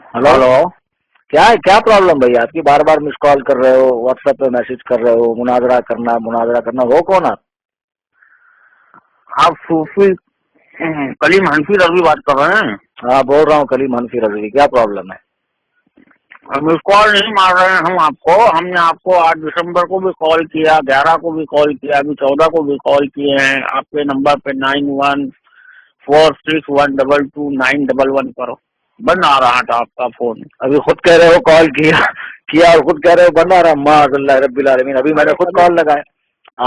Hello. Hello. क्या है, क्या प्रॉब्लम भैया आपकी? बार बार मिस कॉल कर रहे हो, व्हाट्सएप पे मैसेज कर रहे हो, मुनाजरा करना। हो कौन आप? आप सूफी कलीम हनफी रजवी बात कर रहे हैं? हाँ, बोल रहा हूँ कलीम हनफी रजवी। क्या प्रॉब्लम है? मिस कॉल नहीं मार रहे हैं हम आपको। हमने आपको 8 दिसंबर को भी कॉल किया, 11 को भी कॉल किया, अभी 14 को भी कॉल किए हैं। आपके नंबर पे 9146122911 पर बंद आ रहा था आपका फोन। अभी खुद कह रहे हो कॉल किया किया और खुद कह रहे हो बना रहा। माज़अल्लाह रब्बिल आलमीन। अभी मैंने खुद कॉल लगाया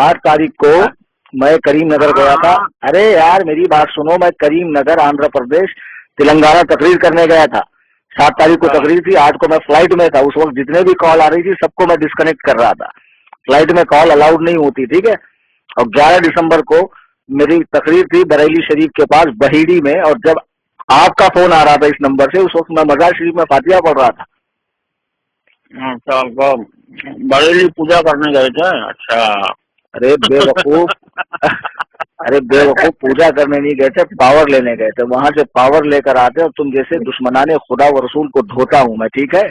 8 तारीख को। मैं करीम नगर गया था। अरे यार मेरी बात सुनो, मैं करीम नगर आंध्र प्रदेश तेलंगाना तकरीर करने गया था। 7 तारीख को तकरीर थी, 8 को मैं फ्लाइट में था। उस वक्त जितने भी कॉल आ रही थी सबको मैं डिस्कनेक्ट कर रहा था। फ्लाइट में कॉल अलाउड नहीं होती, ठीक है। और 11 दिसंबर को मेरी तकरीर थी बरेली शरीफ के पास बहीड़ी में, और जब आपका फोन आ रहा था इस नंबर से, उस वक्त मैं मजार शरीफ में फातिहा पढ़ रहा था। अच्छा, बरेली पूजा करने गए थे? अच्छा। अरे बेवकूफ अरे बेवकूफ, पूजा करने नहीं गए थे, पावर लेने गए थे। वहां से पावर लेकर आते, और तुम जैसे दुश्मनाने खुदा व रसूल को धोता हूं मैं, ठीक है।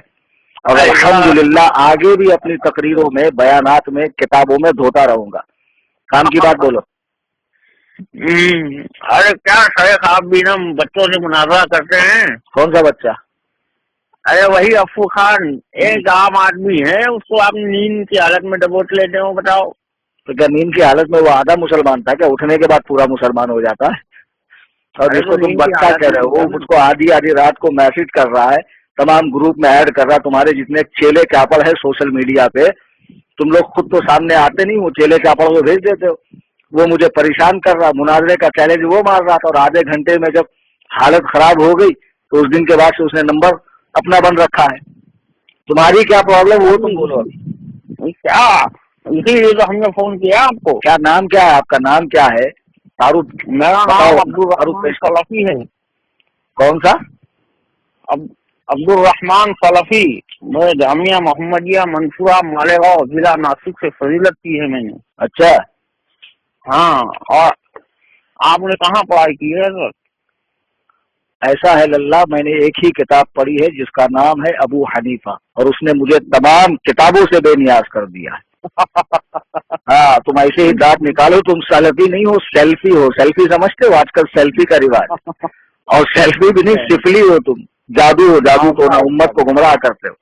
और अल्हम्दुलिल्लाह आगे भी अपनी तकरीरों में, बयानात में, किताबों में धोता रहूंगा। काम की बात बोलो। अरे क्या शेख, आप भी ना बच्चों से मुनाजरा करते हैं? कौन सा बच्चा? अरे वही अफू खान, एक आम आदमी है, उसको आप नींद की हालत में दबोच लेते हो। बताओ तो क्या नींद की हालत में वो आधा मुसलमान था क्या? उठने के बाद पूरा मुसलमान हो जाता है? और जिसको तुम बच्चा कह रहे हो वो मुझको आधी आधी रात को मैसेज कर रहा है, तमाम ग्रुप में ऐड कर रहा है। तुम्हारे जितने चेले चापड़ है सोशल मीडिया पे, तुम लोग खुद तो सामने आते नहीं हो, चेले चापड़ को भेज देते हो। वो मुझे परेशान कर रहा, मुनाजरे का चैलेंज वो मार रहा था, और आधे घंटे में जब हालत खराब हो गई तो उस दिन के बाद से उसने नंबर अपना बंद रखा है। तुम्हारी क्या प्रॉब्लम वो तुम बोलो अभी। क्या, इसीलिए तो हमने फोन किया आपको। क्या नाम क्या है आपका? नाम क्या है? तारुफ। मेरा नाम अब्दुल रहमान सलफी है। कौन सा? अब्दुल रहमान सलफी। मैं जामिया मोहम्मदिया मंसूरा मालेगांव जिला नासिक से फजीलत की है मैंने। अच्छा। हाँ, और आपने कहाँ पढ़ाई की है सर? ऐसा है लल्ला, मैंने एक ही किताब पढ़ी है जिसका नाम है अबू हनीफा, और उसने मुझे तमाम किताबों से बेनियाज कर दिया है। हाँ, तुम ऐसे ही दांत निकालो, तुम सलफी नहीं हो, सेल्फी हो। सेल्फी समझते हो? आजकल सेल्फी का रिवाज। और सेल्फी भी नहीं, सिफली हो तुम। जादू हो, जादू टोना, उम्मत को गुमराह करते हो।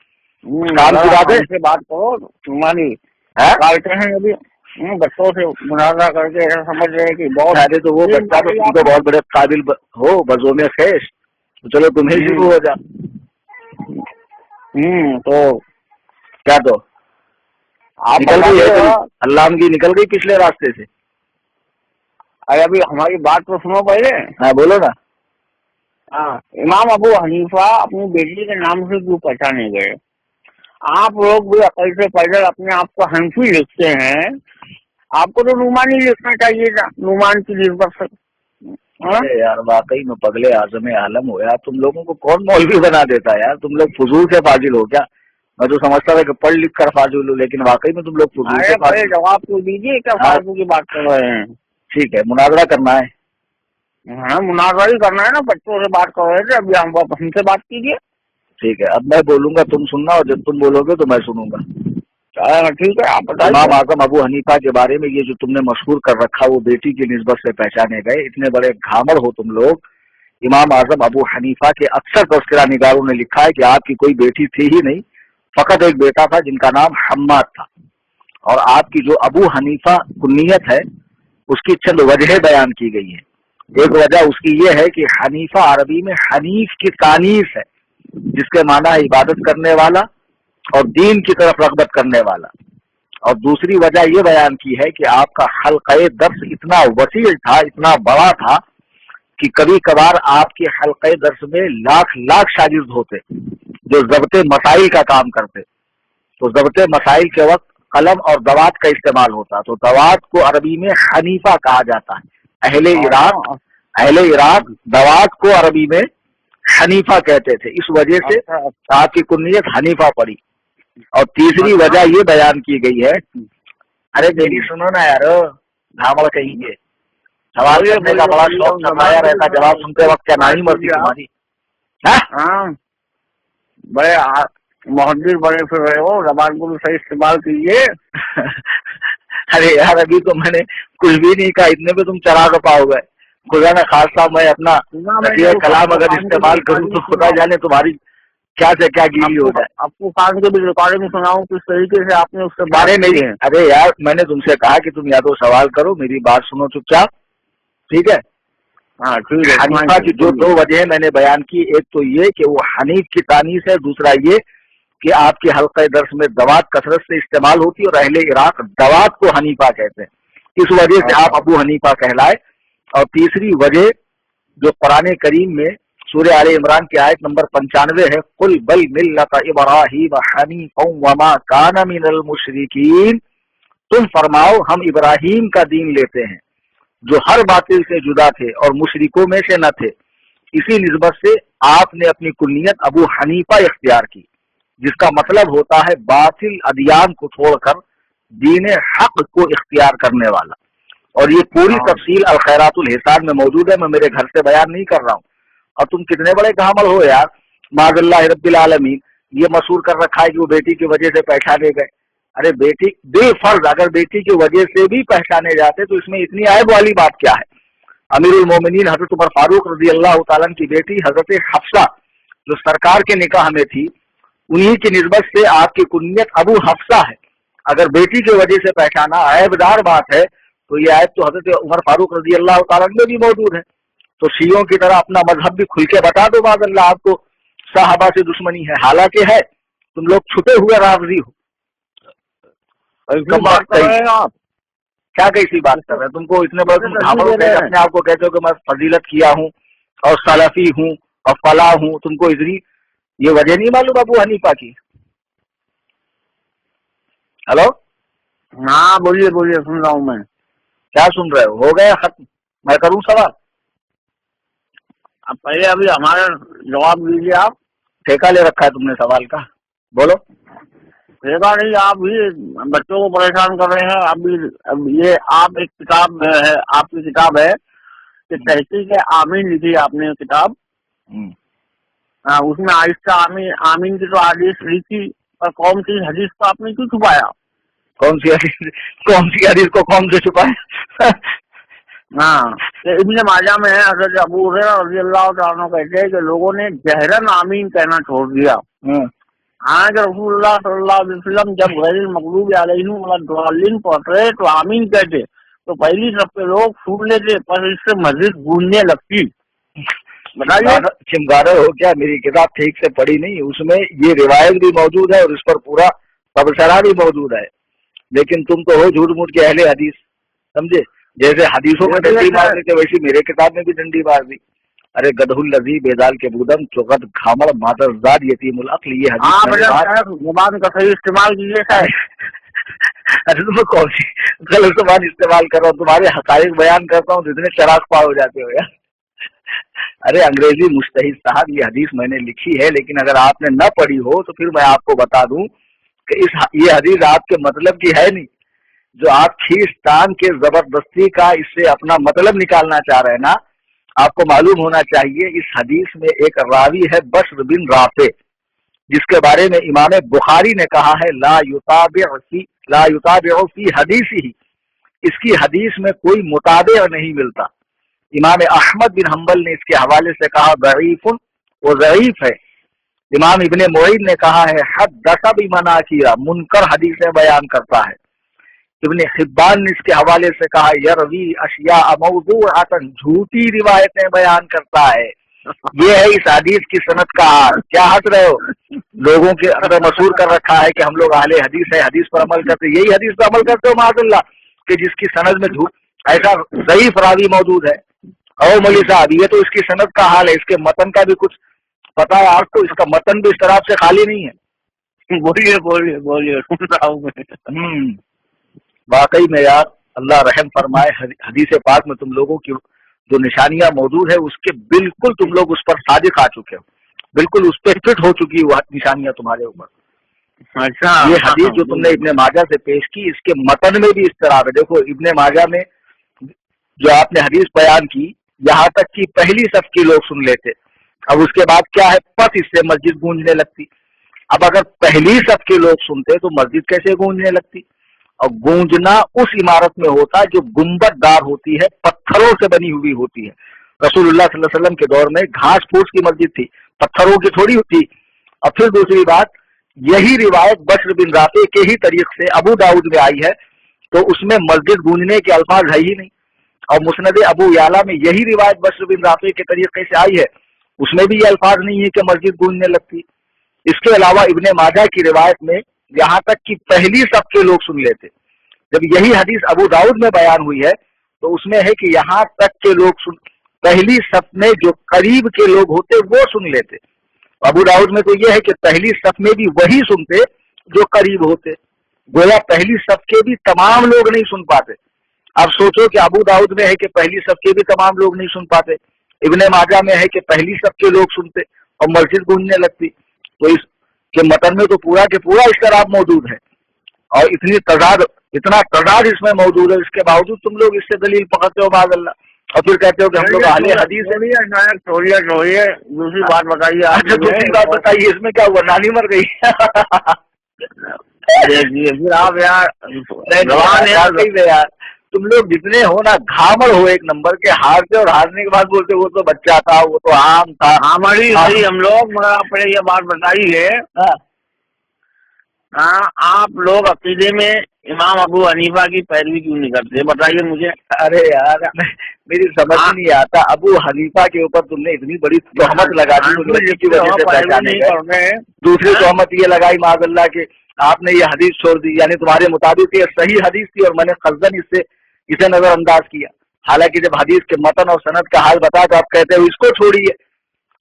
काम की बात है। बात करो तुम्हारी हैं अभी बच्चों से मुनाजरा करके ऐसा समझ रहे हैं कि बहुत। अरे तो वो बच्चा तो तुम तो बहुत बड़े काबिल हो, बजों में खेश। तो चलो तुम ही शुरू हो जा। तो क्या तो आप निकल गई है अल्लाह की, निकल गई पिछले रास्ते से। अरे अभी हमारी बात तो सुनो पहले। हाँ बोलो ना। हाँ, इमाम अबू हनीफा अपनी बेटी के नाम से क्यों पहचाने गए? आप लोग भी अकल से पैदल अपने आप को हनफी लिखते हैं, आपको तो नुमानी लिखना चाहिए था, नुमान की निस्बत से। अरे यार वाकई में पगले आजम आलम हो यार। तुम लोगों को कौन मौलवी बना देता है यार? तुम लोग फजूल से फाजिल हो क्या? मैं तो समझता था कि पढ़ लिख कर फाजिल हो, लेकिन वाकई में तुम लोग फजूल से फाजिल। जवाब तो दीजिए, क्या फालतू की बात कर रहे हैं? ठीक है, मुनाजरा करना है। हाँ, मुनाजरा ही करना है ना, बच्चों से बात कर रहे थे अभी, हम हमसे बात कीजिए। ठीक है, अब मैं बोलूंगा तुम सुनना, और जब तुम बोलोगे तो मैं सुनूंगा। ठीक है, आप बताइए। इमाम आजम अबू हनीफा के बारे में ये जो तुमने मशहूर कर रखा, वो बेटी की निस्बत से पहचाने गए। इतने बड़े घामड़ हो तुम लोग। इमाम आजम अबू हनीफा के अक्सर तस्करा निगारों ने लिखा है कि आपकी कोई बेटी थी ही नहीं, फकत एक बेटा था जिनका नाम हम्माद था। और आपकी जो अबू हनीफा कुन्नियत है, उसकी चंद वजह बयान की गई है। एक वजह उसकी ये है कि हनीफा अरबी में हनीफ की तानीस है, जिसके माना है इबादत करने वाला और दीन की तरफ रगबत करने वाला। और दूसरी वजह ये बयान की है कि आपका हल्क़े दर्स इतना वसील था, इतना बड़ा था, कि कभी कभार आपके हल्क़े दर्स में लाख लाख शागिर्द होते जो ज़ब्ते मसाइल का काम करते। तो ज़ब्ते मसाइल के वक्त कलम और दवात का इस्तेमाल होता, तो दवात को अरबी में हनीफा कहा जाता है। अहले इराक दवात को अरबी में हनीफा कहते थे। इस वजह से आपकी कुन्नियत हनीफा पड़ी। और तीसरी वजह ये बयान की गई है, अरे मेरी सुनो ना यार, धामड़ कहेंगे। सवाल करने का बड़ा शौक सरमाया रहता, जवाब सुनते वक्त क्या नानी मरती तुम्हारी? बड़े मुहद्दिस बड़े फिर रहे हो, जबान को भी सही इस्तेमाल कीजिए। अरे यार अभी तो मैंने कुछ भी नहीं कहा, इतने पे तुम चढ़ा कर पाओगे। खुदा न खासा मैं अपना नबी कलाम अगर इस्तेमाल करूँ तो खुदा जाने तुम्हारी क्या से क्या गिरी हो जाए। आपको कान के भी रिकॉर्डिंग सुनाऊं किस तरीके से आपने उससे बात मेरी, अरे यार मैंने तुमसे कहा कि तुम या तो सवाल करो, मेरी बात सुनो चुपचाप, ठीक है? हाँ ठीक है। हनीफा की जो दो वजह मैंने बयान की, एक तो ये कि वो हनीफ की तानीस है, दूसरा ये कि आपके हल्क़े दर्स में दवात कसरत से इस्तेमाल होती है और अहले इराक दवात को हनीफा कहते हैं, इस वजह से आप अबू हनीफा कहलाए। और तीसरी वजह जो कुरान करीम में सूरह आले इमरान की आयत नंबर 95 है, कुल बल मिल्लत इब्राहीम हनीफा वमा काना मिनल मुशरिकीन, तुम फरमाओ हम इब्राहीम का दीन लेते हैं जो हर बातिल से जुदा थे और मुशरिकों में से न थे। इसी निस्बत से आपने अपनी कुल्लियत अबू हनीफा इख्तियार की, जिसका मतलब होता है बातिल अदियान को छोड़कर दीन हक को इख्तियार करने वाला। और ये पूरी तफसील अल खैरातुल हिसान में मौजूद है, मैं मेरे घर से बयान नहीं कर रहा हूँ। और तुम कितने बड़े घामल हो यार, माज़ल्लाह रब्बिल आलमीन, ये मशहूर कर रखा है कि वो बेटी की वजह से पहचाने गए। अरे बेटी बेफर्ज अगर बेटी की वजह से भी पहचाने जाते तो इसमें इतनी आयब वाली बात क्या है? अमीरुल मोमिनीन हजरत उमर फारूक रजी अल्लाह तआला की बेटी हजरत हफ्सा जो सरकार के निकाह में थी, उन्हीं की निस्बत से आपकी कुन्नियत अबू हफ्सा है। अगर बेटी की वजह से पहचाना आयबदार बात है तो ये आयत तो हजरत उमर फारूक रजी अल्लाह तआला में भी मौजूद है। तो शियों की तरह अपना मजहब भी खुल के बता दो, माज़अल्लाह आपको साहबा से दुश्मनी है, हालांकि है, तुम लोग छुपे हुए राज़ी हो। बात कर रहे हैं आप, क्या कैसी बात कर रहे हैं? तुमको इतने बड़े तुम घावड़ अपने आप को कहते हो कि मैं फजीलत किया हूँ और सलफी हूँ और फलाह हूँ, तुमको इतनी ये वजह नहीं मालूम अबू हनीफा की? हेलो, हाँ बोलिए बोलिए, सुन रहा हूँ मैं। क्या सुन रहे हो गया खत्म? मैं करूँ सवाल? अब पहले अभी हमारा जवाब दीजिए। आप ठेका ले रखा है तुमने सवाल का, बोलो। ठेका नहीं, आप भी बच्चों को परेशान कर रहे हैं। अब ये आप एक किताब में है, आपकी किताब है कि तहकीक आमीन लिखी आपने किताब, उसमें आहिस्ता आमीन की तो हदीस लिखी, पर कौन सी हदीस को आपने क्यों छुपाया? कौन सी हदीस को कौन से छुपाया? हाँ, इब्न माजा में है, हज़रत अबू हुरैरा रज़ी अल्लाह तआला कहते हैं कि लोगों ने जहरन आमीन कहना छोड़ दिया। हाँ, कि रसूलुल्लाह सल्लल्लाहु अलैहि वसल्लम जब गैरिल मग़लूबि अलैहिम वलद्दालिन पढ़ते तो आमीन कहते तो पहली सब के लोग सुन लेते, पर इससे मस्जिद गूंजने लगती। बताइए, चिमगादड़ हो क्या? मेरी किताब ठीक से पढ़ी नहीं, उसमें ये रिवायत भी मौजूद है और इस पर पूरा तबसरा भी मौजूद है। लेकिन तुम तो हो झूठ मूठ के अहले हदीस, समझे? जैसे हदीसों में डंडी मारने के वैसी मेरे किताब में भी डंडी मार दी। अरे गदहुल लजी बेदाल के बुदम चुगत घामड़ मातरजाद यतीमुल अक्ल, ये हदीस जुबान का सही इस्तेमाल कीजिए साहब। अरे तुम कौन सी गलत जुबान इस्तेमाल कर रहा हूँ? तुम्हारे हकायक बयान करता हूँ तो इतने चराग पा हो जाते हो यार। अरे अंग्रेजी मुस्तहिद साहब, ये हदीस मैंने लिखी है, लेकिन अगर आपने न पढ़ी हो तो फिर मैं आपको बता दूं कि ये हदीस आपके मतलब की है नहीं, जो आप खींचतान के जबरदस्ती का इससे अपना मतलब निकालना चाह रहे हैं ना। आपको मालूम होना चाहिए इस हदीस में एक रावी है बश्र बिन राफे, जिसके बारे में इमाम बुखारी ने कहा है ला युताबिउ फी हदीसी, इसकी हदीस में कोई मुताबिअ नहीं मिलता। इमाम अहमद बिन हम्बल ने इसके हवाले से कहा दईफुन, वो ज़ईफ है। इमाम इब्ने मुईन ने कहा है हद्दसा बिमनाकिरा, मुनकर हदीसें बयान करता है। इब्ने हिब्बान ने इसके हवाले से कहा यरवी अशिया मौदूअतन, झूठी रिवायतें बयान करता है। ये है इस हदीस की सनद का हाल। क्या हंस रहे हो? लोगों के अंदर मशहूर कर रखा है कि हम लोग अहले हदीस है, हदीस पर अमल करते, यही हदीस पर अमल करते हो माज़अल्लाह, कि जिसकी सनद में झूठ ऐसा ज़ईफ रावी मौजूद है। और मौलवी साहब, ये तो इसकी सनद का हाल है, इसके मतन का भी कुछ पता है आपको? इसका मतन भी इस तरह से खाली नहीं है। बोलिए बोलिए बोलिए, सुन रहा हूँ मैं। वाकई में यार अल्लाह रहम फरमाए, हदीस पाक में तुम लोगों की जो निशानियां मौजूद है उसके बिल्कुल तुम लोग उस पर सादिक आ चुके हो, बिल्कुल उस पर फिट हो चुकी है निशानियां तुम्हारे ऊपर। अच्छा, ये हदीस जो तुमने इब्ने माजा से पेश की, इसके मतन में भी इस तरह है। देखो इब्ने माजा में जो आपने हदीस बयान की, यहाँ तक कि पहली सफ की लोग सुन लेते, अब उसके बाद क्या है, पथ इससे मस्जिद गूंजने लगती। अब अगर पहली सब के लोग सुनते तो मस्जिद कैसे गूंजने लगती? और गूंजना उस इमारत में होता जो गुंबददार होती है, पत्थरों से बनी हुई होती है। रसूलुल्लाह सल्लल्लाहु अलैहि वसल्लम के दौर में घास फूस की मस्जिद थी, पत्थरों की थोड़ी थी। और फिर दूसरी बात, यही रिवायत बशर बिन राफे के ही तरीक से अबू दाऊद में आई है, तो उसमें मस्जिद गूंजने के अल्फाज है ही नहीं। और मुस्नद अबू याला में यही रिवायत बशर बिन राफे के तरीके से आई है, उसमें भी ये अल्फाज नहीं है कि मस्जिद गूंजने लगती। इसके अलावा इब्ने माजा की रिवायत में यहाँ तक कि पहली सब के लोग सुन लेते। जब यही हदीस अबू दाऊद में बयान हुई है तो उसमें है कि यहाँ तक के लोग सुन, पहली सफ में जो करीब के लोग होते वो सुन लेते। अबू दाऊद में तो यह है कि पहली सफ में भी वही सुनते जो करीब होते, गोया पहली सफ के भी तमाम लोग नहीं सुन पाते। अब सोचो कि अबू दाऊद में है कि पहली सफ के भी तमाम लोग नहीं सुन पाते, इब्ने माजा में है कि पहली सफ के लोग सुनते और मस्जिद गूंजने लगती। तो इस के मतन में तो पूरा के पूरा इख्तिलाफ मौजूद है और इतना तजाद इसमें मौजूद है, इसके बावजूद तुम लोग इससे दलील पकड़ते हो माज़अल्लाह और फिर कहते हो कि हम लोग अहले हदीस है। दूसरी बात बताइए। अच्छा दूसरी बात बताइए, इसमें क्या हुआ, नानी मर गई? फिर आप यार तुम लोग जितने हो ना घामड़ हो एक नंबर के, हारते और हारने के बाद बोलते वो तो बच्चा था, वो तो आम था। हमारी सही हम लोग, मगर आपने ये बात बताई है। आप लोग अकीदे में इमाम अबू हनीफा की पैरवी क्यों नहीं करते, बताइए मुझे। अरे यार मेरी समझ ही नहीं आता, अबू हनीफा के ऊपर तुमने इतनी बड़ी तोहमत लगा दी की वजह से पहचाने गए। दूसरी तोहमत ये लगाई माज़अल्लाह के आपने ये हदीस छोड़ दी, यानी तुम्हारे मुताबिक ये सही हदीस थी और मैंने कस्दन इसे नजरअंदाज किया। हालांकि जब हदीस के मतन और सनद का हाल बता तो आप कहते हो इसको छोड़िए।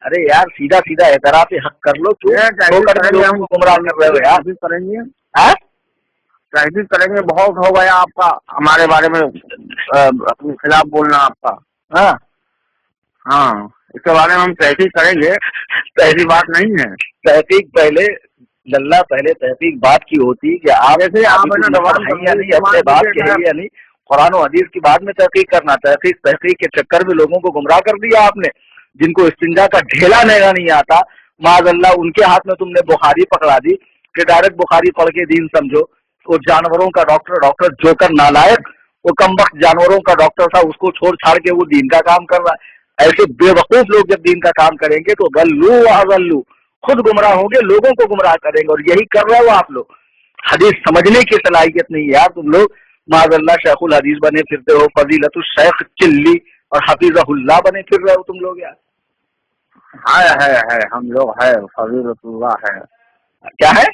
अरे यार सीधा सीधा एतराफ हक कर लो, क्यों हम गुमराह कर रहे हो यार? करेंगे तहकीक करेंगे, बहुत हो गया आपका हमारे बारे में अपने खिलाफ बोलना आपका। हाँ इसके बारे में हम तहकीक करेंगे, पहली बात नहीं है। तहकीक पहले लल्ला, पहले तहकीक बात की होती कि आप जैसे आप है या नहीं, अपने बात के है या नहीं, कुरान और हदीस की बाद में तहकीक करना। तहकीक के चक्कर में लोगों को गुमराह कर दिया आपने। जिनको इस्तिंजा का ढेला नहरा नहीं आता माज़अल्लाह, उनके हाथ में तुमने बुखारी पकड़ा दी कि डायरेक्ट बुखारी पढ़ के दीन समझो। वो जानवरों का डॉक्टर जोकर नालायक, वो कमबख्त जानवरों का डॉक्टर था, उसको छोड़ छाड़ के वो दीन का काम कर रहा है। ऐसे बेवकूफ लोग जब दीन का काम करेंगे तो गल्लू वल्लू, खुद गुमराह होंगे, लोगों को गुमराह करेंगे, और यही कर रहे हो आप लोग। हदीस समझने की सलाहियत नहीं है यार तुम लोग। माज़अल्लाह शेखुल हदीस बने फिरते हो, फजीलतुल शेख चिल्ली और हफीज़हुल्लाह बने फिर रहे हो तुम लोग यार। है हम लोग है, फजीलतुल्लाह है। क्या है?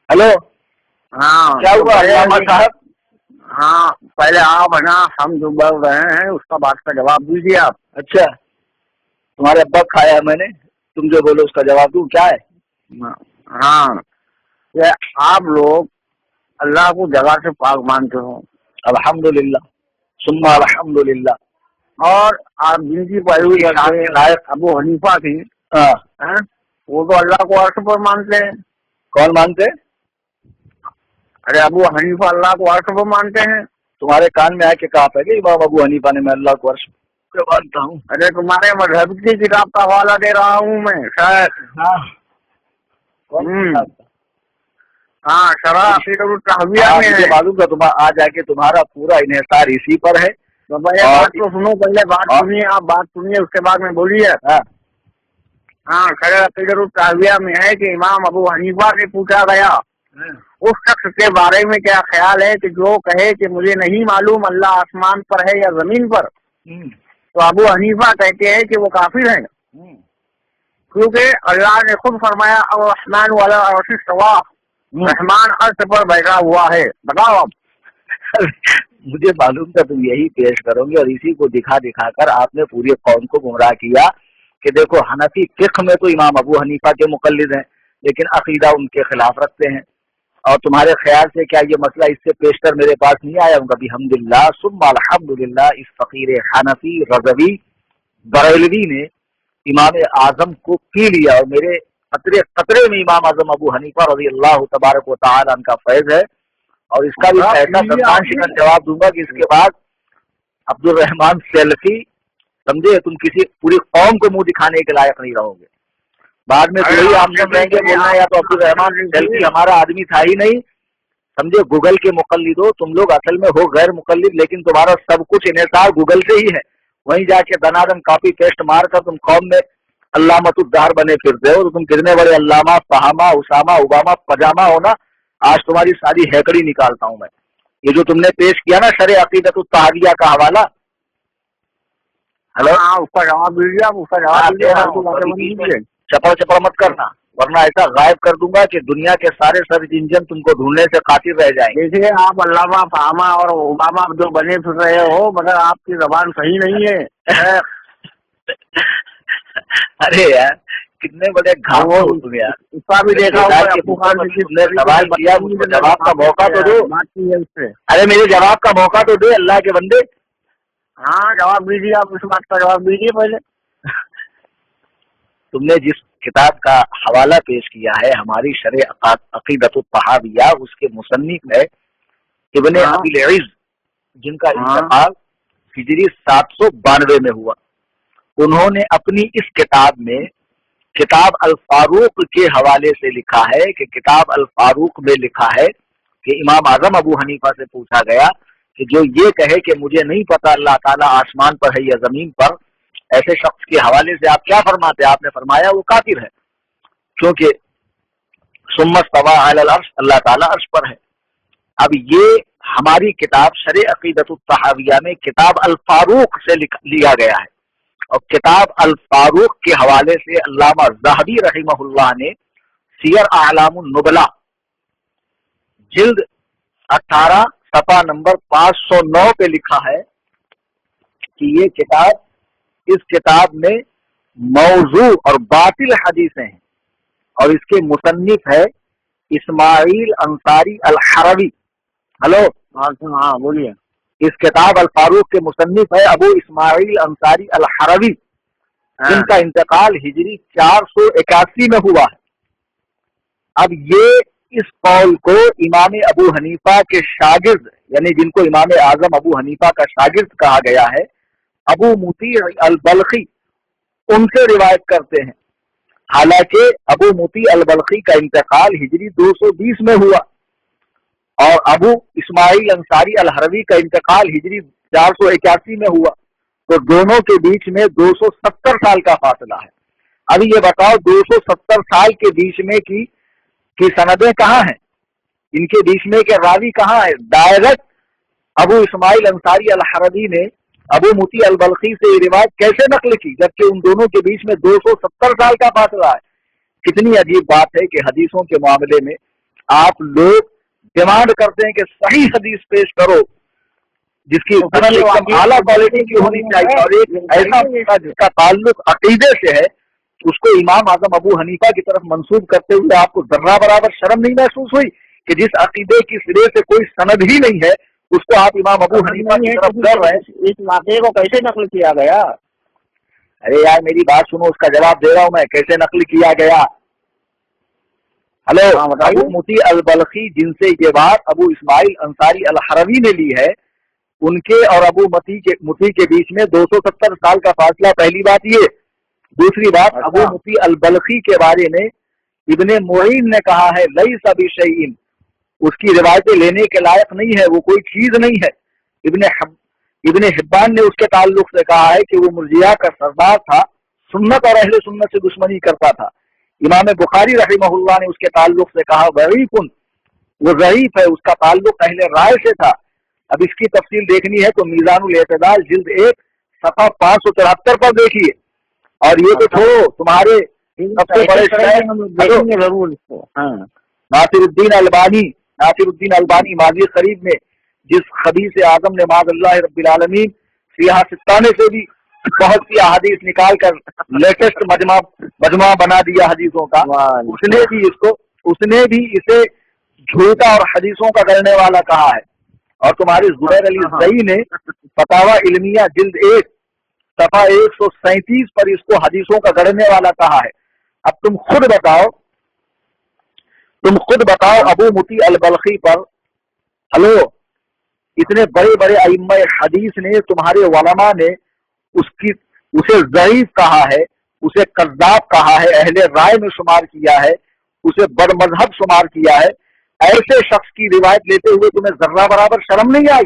हेलो, हाँ क्या हुआ साहब? हाँ पहले आप है ना, हम जो बोल रहे हैं उसका बात का जवाब दीजिए आप। अच्छा तुम्हारे अब्बा खाया मैंने, तुम जो बोलो उसका जवाब दूं, क्या है? हाँ ये आप लोग अल्लाह को जगह से पाक मानते हो। अल्हम्दुलिल्लाह सुम्मा अल्हम्दुलिल्लाह। और आप जिनकी पैरवी लायक अबू हनीफा थी, वो तो अल्लाह को अर्श पर मानते हैं। कौन मानते हैं? अरे अबू हनीफा अल्लाह को अर्श पर मानते हैं। तुम्हारे कान में आके कहा है इमाम अबू हनीफा ने मैं अल्लाह को अर्श पे मानता हूँ? अरे तुम्हारे मजहब की किताब का हवाला दे रहा हूँ मैं शायद। हाँ शरह तहविया में है। मालूम था तुम्हारा आ जाके तुम्हारा पूरा इन्हिसार इसी पर है। तो बात तो सुनो, पहले बात सुनिए, आप बात सुनिए उसके बाद में बोलिए। हाँ शरह तहविया में है कि इमाम अबू हनीफा से पूछा गया उस शख्स के बारे में क्या ख्याल है कि जो कहे कि मुझे नहीं मालूम अल्लाह आसमान पर है या जमीन पर, तो अबू हनीफा कहते हैं कि वो काफिर है, क्योंकि अल्लाह ने खुद फरमाया रहमान वाला अर्श इस्तवा, रहमान अर्श पर बैठा हुआ है। बताओ अब। मुझे मालूम था तुम यही पेश करोगे और इसी को दिखा दिखा कर आपने पूरी कौम को गुमराह किया कि देखो हनफी फिक्र में तो इमाम अबू हनीफा के मुकल्लिद हैं लेकिन अकीदा उनके खिलाफ रखते हैं। और तुम्हारे ख्याल से क्या ये मसला इससे पेशतर मेरे पास नहीं आया होगा? बिहम्दिल्लाह सुम्मा अल्हम्दुलिल्लाह इस फकीर हनफी रज़वी बरेलवी ने इमाम आजम को पी लिया और मेरे कतरे कतरे में इमाम आजम अबू हनीफा रज़ी अल्लाह तबारक व तआला का फैज है। और इसका भी ऐसा सम्मान शिकन जवाब दूंगा कि इसके बाद अब्दुल रहमान सेल्फी समझे, तुम किसी पूरी कौम को मुंह दिखाने के लायक नहीं रहोगे। बाद में वही आप सब रहेंगे बोलना या तो अब्दुल रहमान सेल्फी हमारा आदमी था ही नहीं, समझे, गूगल के मुकल्लिद हो तुम लोग, असल में हो गैर मुकल्लिद, लेकिन तुम्हारा सब कुछ इन्हिसार गूगल से ही है। वहीं जाके दनादन कॉपी पेस्ट मार कर तुम कौम में अल्लामतुद्दार बने फिरते हो। तो तुम कितने बड़े अल्लामा, फहामा, उसामा, उबामा, पजामा हो ना, आज तुम्हारी सारी हैकड़ी निकालता हूं मैं। ये जो तुमने पेश किया ना शरे अकीदत तहाविया का हवाला, हेलो, उसका जवाब दीजिए, आप उसका जवाब दीजिए, चपड़ चपड़ मत करना, वरना ऐसा गायब कर दूंगा कि दुनिया के सारे सर्च इंजन तुमको ढूंढने से खातिर रह जाएंगे। देखिए आप अल्लामा, फामा और ओबामा जो बने फिर रहे हो, मगर आपकी जबान सही नहीं है। अरे यार कितने बड़े घावों हो तुम यार। उसका भी देखा होगा, तुमने सवाल किया, मुझको जवाब का मौका तो दो। अरे मेरे जवाब का मौका तो दे अल्लाह के बंदे। हाँ जवाब दीजिए, आप इस बात का जवाब दीजिए पहले। तुमने जिस किताब का हवाला पेश किया है हमारी शरे अकीदत तहाविया, उसके मुसन्निफ है इब्ने अबील इज़्ज़, जिनका इंतकाल हिजरी 792 में हुआ। उन्होंने अपनी इस किताब में किताब अल फारूक के हवाले से लिखा है कि किताब अल फारूक में लिखा है कि इमाम आजम अबू हनीफा से पूछा गया कि जो ये कहे कि मुझे नहीं पता अल्लाह ताला आसमान पर है या जमीन पर, ऐसे शख्स के हवाले से आप क्या फरमाते? आपने फरमाया वो काफिर है, क्योंकि सुम्मस्तवा अलल अर्श, अल्लाह ताला अर्श पर है। अब ये हमारी किताब शरे अकीदत तहाविया में किताब अल फारूक से लिया गया है, और किताब अल फारूक के हवाले से अल्लामा ज़हबी रहिमहुल्लाह ने सियर आलामुन नुबला जिल्द 18 सफा नंबर 509 पे लिखा है कि ये किताब, इस किताब में मौजू और बातिल हदीसें हैं, और इसके मुसन्निफ है इस्माइल अंसारी अल हरवी। हेलो, हाँ बोलिए। इस किताब अल फारूक के मुसन्निफ है अबू इस्माइल अंसारी अल हरवी, जिनका इंतकाल हिजरी 481 में हुआ है। अब ये इस कौल को इमाम अबू हनीफा के शागिर्द, यानी जिनको इमाम आजम अबू हनीफा का शागिर्द कहा गया है, अबू मुती अल बल्खी, उनसे रिवायत करते हैं। हालांकि अबू मुती अल बल्खी का इंतकाल हिजरी 220 में हुआ और अबू इस्माइल अंसारी अल हरवी का इंतकाल हिजरी 481 में हुआ, तो दोनों के बीच में 270 साल का फासला है। अभी ये बताओ 270 साल के बीच में की सनदें कहाँ हैं, इनके बीच में के रावी कहाँ है? डायरेक्ट अबू इस्माइल अंसारी अल हरवी ने अबू मुती अल बल्खी से रिवायत कैसे नकल की, जबकि उन दोनों के बीच में 270 साल का फासला है। कितनी अजीब बात है कि हदीसों के मामले में आप लोग डिमांड करते हैं कि सही हदीस पेश करो जिसकी एकदम आला क्वालिटी की होनी चाहिए, और एक ऐसा जिसका ताल्लुक अकीदे से है उसको इमाम आजम अबू हनीफा की तरफ मंसूब करते हुए आपको जर्रा बराबर शर्म नहीं महसूस हुई कि जिस अकीदे की सिरे से कोई सनद ही नहीं है उसको आप इमाम अबू हनीफा की तरफ कर रहे हैं? इस वाक़े को कैसे नकल किया गया? अरे यार मेरी बात सुनो, उसका जवाब दे रहा हूं मैं, कैसे नकल किया गया। हेलो, अबू मुती अल बल्खी जिनसे ये बात अबू इस्माइल अंसारी अल हरवी ने ली है, उनके और अबू मुती के बीच में 270 साल का फासला, पहली बात ये। दूसरी बात, अबू मुती अल बल्खी के बारे में इब्ने मुईन ने कहा है लैसा बिशैइन, उसकी रिवायतें लेने के लायक नहीं है, वो कोई चीज नहीं है। इब्ने हिब्बान ने उसके ताल्लुक से कहा है कि वो मुर्जिया का सरदार था, सुन्नत और अहले सुन्नत से दुश्मनी करता था। इमाम बुखारी रहिमहुल्लाह ने उसके ताल्लुक से कहा ज़ईफ़ुन, वो ज़ईफ है, उसका ताल्लुक अहले राय से था। अब इसकी तफसील देखनी है तो मीज़ानुल एतदाल जिल्द 1 सफा 573 पर देखिए। और ये तो छोड़ो, तुम्हारे सबसे बड़े जरूर नासिरुद्दीन अलबानी माजी करीब में जिस खबीस आजम ने माज़अल्लाह रब्बिल आलमीन सियाह सित्ताने से भी बहुत सी अहादीस निकाल कर लेटेस्ट मजमा बना दिया हदीसों का, उसने भी इसे झूठा और हदीसों का गढ़ने वाला कहा है। और तुम्हारी ज़ुबैर अली ज़ई ने फतावा इल्मिया जिल्द 1 सफा 137 पर इसको हदीसों का गढ़ने वाला कहा है। अब तुम खुद बताओ अबू मुती अल बल्खी पर, हेलो, इतने बड़े बड़े अइम्मा हदीस ने, तुम्हारे उलमा ने उसकी उसे ज़ईफ कहा है, उसे कज़्ज़ाब कहा है, अहले राय में शुमार किया है, उसे बदमज़हब शुमार किया है। ऐसे शख्स की रिवायत लेते हुए तुम्हें जर्रा बराबर शर्म नहीं आई?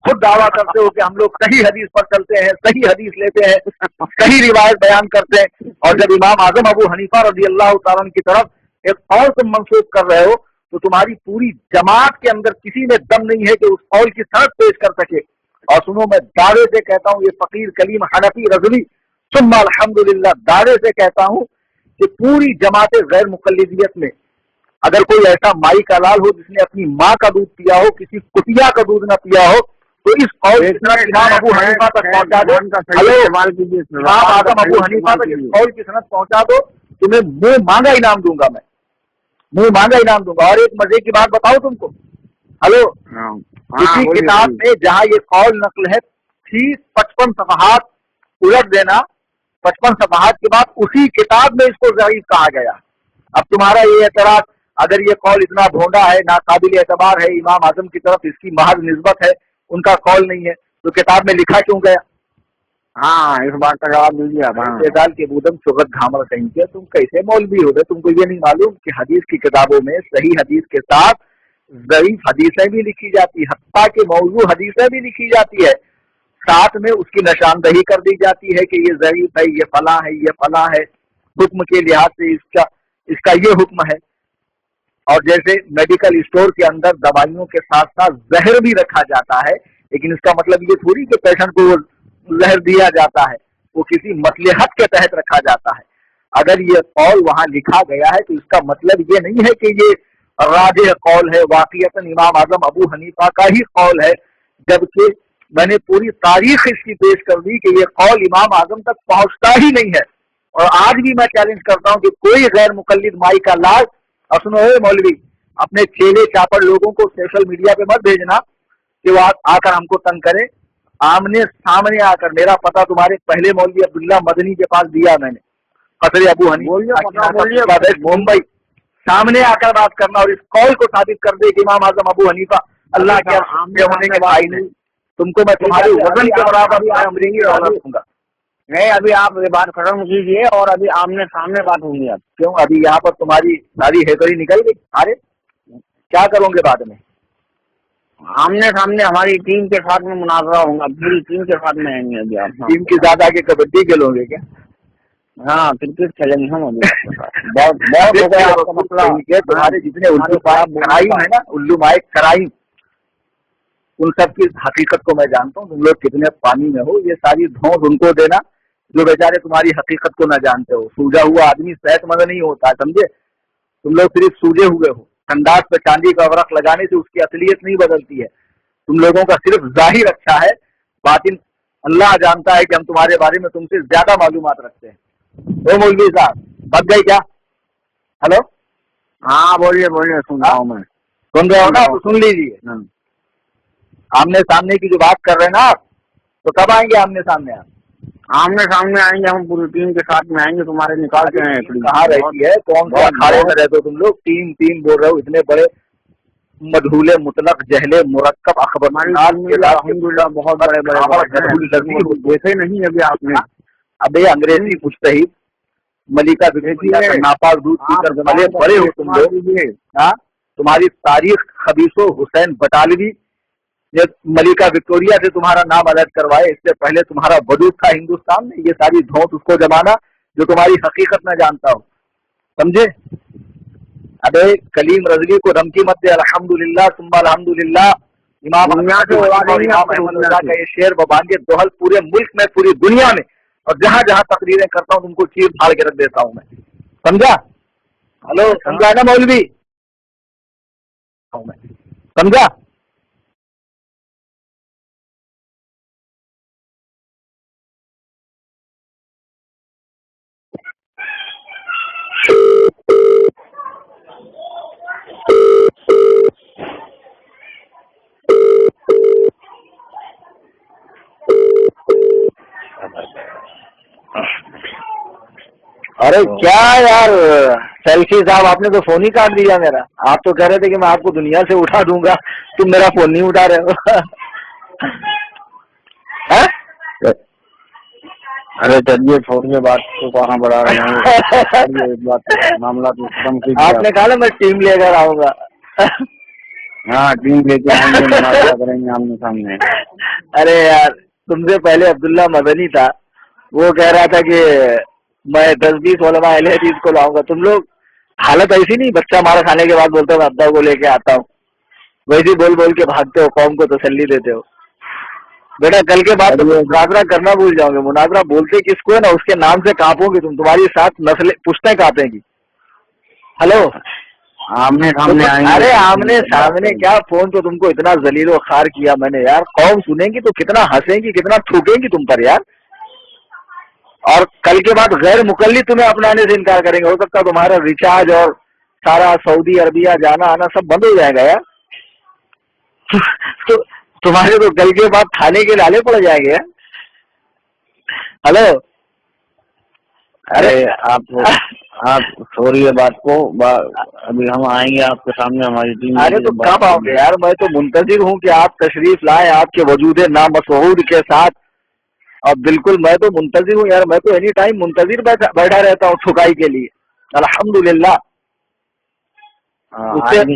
खुद दावा करते हो कि हम लोग सही हदीस पर चलते हैं, सही हदीस लेते हैं, सही रिवायत बयान करते हैं, और जब इमाम आजम अबू हनीफा रज़ियल्लाहु तआला अन्हु की तरफ एक कौल तुम मंसूब कर रहे हो तो तुम्हारी पूरी जमात के अंदर किसी में दम नहीं है कि उस कौल की सनद पेश कर सके। और सुनो, मैं दावे से कहता हूँ, ये फकीर कलीम हनफी रज़वी सुम्मा अल्हम्दुलिल्लाह दावे से कहता हूँ कि पूरी जमात गैर मुक़ल्लिदियत में अगर कोई ऐसा माई का लाल हो जिसने अपनी माँ का दूध पिया हो, किसी कुतिया का दूध न पिया हो, तो इस कौल की सनद इमाम अबू हनीफा तक पहुंचा दो। इमाम आजम अबू हनीफा तक इस कौल की सनद पहुंचा दो, तुम्हें मुंह मांगा इनाम दूंगा, मैं मुंह मांगा इनाम दूंगा। और एक मजे की बात बताओ तुमको, हेलो, इसी किताब में जहाँ ये कौल नकल है, ठीक 55 सफ़हात उलट देना, 55 सफ़हात के बाद उसी किताब में इसको ज़ईफ कहा गया। अब तुम्हारा ये एतराज, अगर ये कौल इतना भोंडा है, नाकाबिल एतबार है, इमाम आजम की तरफ इसकी महज निस्बत है, उनका कौल नहीं है, तो किताब में लिखा क्यों गया? हाँ, इस बात का जवाब दीजिए आप। हाँ। के बूदम चुगत घामर कहीं के, तुम कैसे मौलवी हो गए? तुमको ये नहीं मालूम कि हदीस की किताबों में सही हदीस के साथ ज़ईफ हदीसें भी लिखी जाती है, हत्ता के मौजू हदीसें भी लिखी जाती है, साथ में उसकी निशानदही कर दी जाती है कि ये ज़ईफ है, ये फला है, ये फला है, हुक्म के लिहाज से इसका ये हुक्म है। और जैसे मेडिकल स्टोर के अंदर दवाइयों के साथ साथ जहर भी रखा जाता है, लेकिन इसका मतलब ये थोड़ी कि पेशेंट को जहर दिया जाता है, वो किसी मसलहत के तहत रखा जाता है। अगर ये कौल वहां लिखा गया है तो इसका मतलब ये नहीं है कि ये राजे कौल है, वाक़ियतन इमाम आजम अबू हनीफा का ही कौल है, जबकि मैंने पूरी तारीख इसकी पेश कर दी कि ये कौल इमाम आजम तक पहुंचता ही नहीं है। और आज भी मैं चैलेंज करता हूं कि कोई गैर मुकल्लिद माई का लाल, और सुनो मौलवी, अपने चेले चापर लोगों को सोशल मीडिया पे मत भेजना कि वो आकर हमको तंग करे। आमने सामने आकर, मेरा पता तुम्हारे पहले मौलवी अब्दुल्ला मदनी के पास दिया मैंने, कसरे अबू हनीफा मुंबई, सामने आकर बात करना और इस कौल को साबित कर दे कि इमाम आजम अबू हनीफा अल्लाह के होने के भाई नहीं, तुमको मैं तुम्हारे वजन के बराबर अमरीकी डॉलर दूंगा। नहीं, अभी आप ये बात खत्म कीजिए और अभी आमने सामने बात होगी। आप क्यों? अभी यहाँ पर तुम्हारी सारी हेकड़ी निकल गई। अरे क्या करोगे बाद में? आमने सामने हमारी टीम के साथ में मुनाजरा होगा, पूरी टीम के साथ में आएंगे अभी आप। टीम के साथ आके कबड्डी खेलोगे क्या? हाँ, क्रिकेट खेलेंगे हम अभी। बहुत हो गया आपका मसला। तुम्हारे जितने उल्लू कराइम है ना, उल्लू माइक कराइम, उन सब की हकीकत को मैं जानता हूँ। तुम लोग कितने पानी में हो, ये सारी धौंस उनको देना जो बेचारे तुम्हारी हकीकत को न जानते हो। सूझा हुआ आदमी सेहतमंद नहीं होता, समझे? तुम लोग सिर्फ सूझे हुए हो। अंदाज पे चांदी का वरख लगाने से उसकी असलियत नहीं बदलती है। तुम लोगों का सिर्फ जाहिर अच्छा है, बातिन अल्लाह जानता है कि हम तुम्हारे बारे में तुमसे ज्यादा मालूमात रखते हैं। ओ मौलवी साहब, बच गए क्या? हेलो, हाँ बोलिए बोलिए, सुन रहा हूँ मैं। सुन रहे हो ना? तो सुन लीजिए। आमने सामने की जो बात कर रहे हैं ना आप, तो कब आएंगे आमने सामने? आप आमने सामने आएंगे, हम पूरी टीम के साथ में आएंगे। तुम्हारे निकाल के हैं। कहाँ रहती है? कौन सा अखाड़े में रहते हो तुम लोग? टीम टीम बोल रहे हो, इतने बड़े मधुले मुतलक जहले मुरक्कब अखबार बहुत बड़े बड़े देखे नहीं अभी आपने? अबे अंग्रेजी मुस्तहिद मलिका नापाक दूध पीकर भले बड़े हो तुम लोग। हाँ, तुम्हारी तारीख खबीसो हुसैन बटालवी मलिका विक्टोरिया से तुम्हारा नाम अलग करवाए, इससे पहले तुम्हारा वजूद था हिंदुस्तान में। ये सारी धौंस उसको जमाना जो तुम्हारी हकीकत न जानता हो, समझे? अबे कलीम रजवी को धमकी मत दे। अल्हम्दुलिल्लाह सुम्मा अल्हम्दुलिल्लाह, इमाम अहमद का ये शेर बबांगे दोहल पूरे मुल्क में, पूरी दुनिया में, और जहां जहां तकरीरें करता हूँ तुमको चीर फाड़ के रख देता हूँ मैं, समझा? हेलो, समझा ना मौलवी? समझा? अरे क्या यार सेल्फी साहब, आपने तो फोन ही काट दिया मेरा। आप तो कह रहे थे कि मैं आपको दुनिया से उठा दूंगा, तुम मेरा फोन नहीं उठा रहे हो। ارے چلیے چھوڑیے بات کو، کہاں بڑھا رہے ہیں معاملہ تو ختم کیجیے. آپ نے کہا نا میں ٹیم لے کر آؤں گا. ہاں ٹیم لے کے آئیں گے، مناظرہ کریں گے آمنے سامنے. ارے یار تم سے پہلے عبداللہ مدنی تھا، وہ کہہ رہا تھا کہ میں 10-20 علماء اہل حدیث کو لاؤں گا. تم لوگ حالت ایسی نہیں، بچہ مارا کھانے کے بعد بولتے ہو میں ابا کو لے کے آتا ہوں، ویسے بول بول کے بھاگتے ہو، قوم کو تسلی دیتے ہو. بیٹا کل کے بعد تو مناظرہ کرنا بھول جاؤ گے. مناظرہ بولتے کس کو ہے نا، اس کے نام سے کانپو گے تم، تمہاری ساتھ نسلیں پشتیں کانپیں گی. ہلو آمنے سامنے آئیں گے. ارے آمنے سامنے کیا، فون تو تم کو اتنا ذلیل و خوار کیا میں نے یار، قوم سنیں گی تو کتنا ہنسیں گی، کتنا تھوکیں گی تم پر یار. اور کل کے بعد غیر مقلد تمہیں اپنانے سے انکار کریں گے. ہو سکتا ہے تمہارا ریچارج اور سارا سعودی عربیہ جانا آنا سب بند ہو جائے گا یار. تو تمہارے تو کل کے بعد کھانے کے لالے پڑ جائیں گے. ہلو ارے آپ چھوڑیے بات کو، ابھی ہم آئیں گے آپ کے سامنے ہماری ٹیم. ارے تو کب آؤ گے یار، میں تو منتظر ہوں کہ آپ تشریف لائیں آپ کے وجود نامسعود کے ساتھ. اور بالکل میں تو منتظر ہوں یار، میں تو اینی ٹائم منتظر بیٹھا رہتا ہوں ٹھکائی کے لیے. الحمدللہ.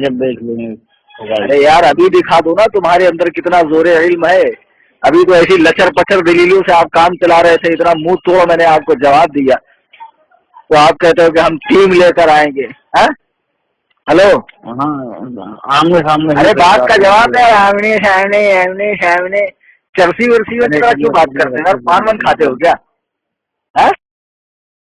جب دیکھ لیں گے. ارے یار ابھی دکھا دو نا تمہارے اندر کتنا زور علم ہے. ابھی تو ایسی لچر پچر دلیلوں سے آپ کام چلا رہے تھے، اتنا منہ توڑ میں نے آپ کو جواب دیا، تو آپ کہتے ہو کہ ہم ٹیم لے کر آئیں گے. ہلو آمنے سامنے. ارے بات کا جواب ہے آمنے سامنے آمنے سامنے. چرسی ورسی میں کیوں بات کرتے ہیں یار، پان ون کھاتے ہو کیا؟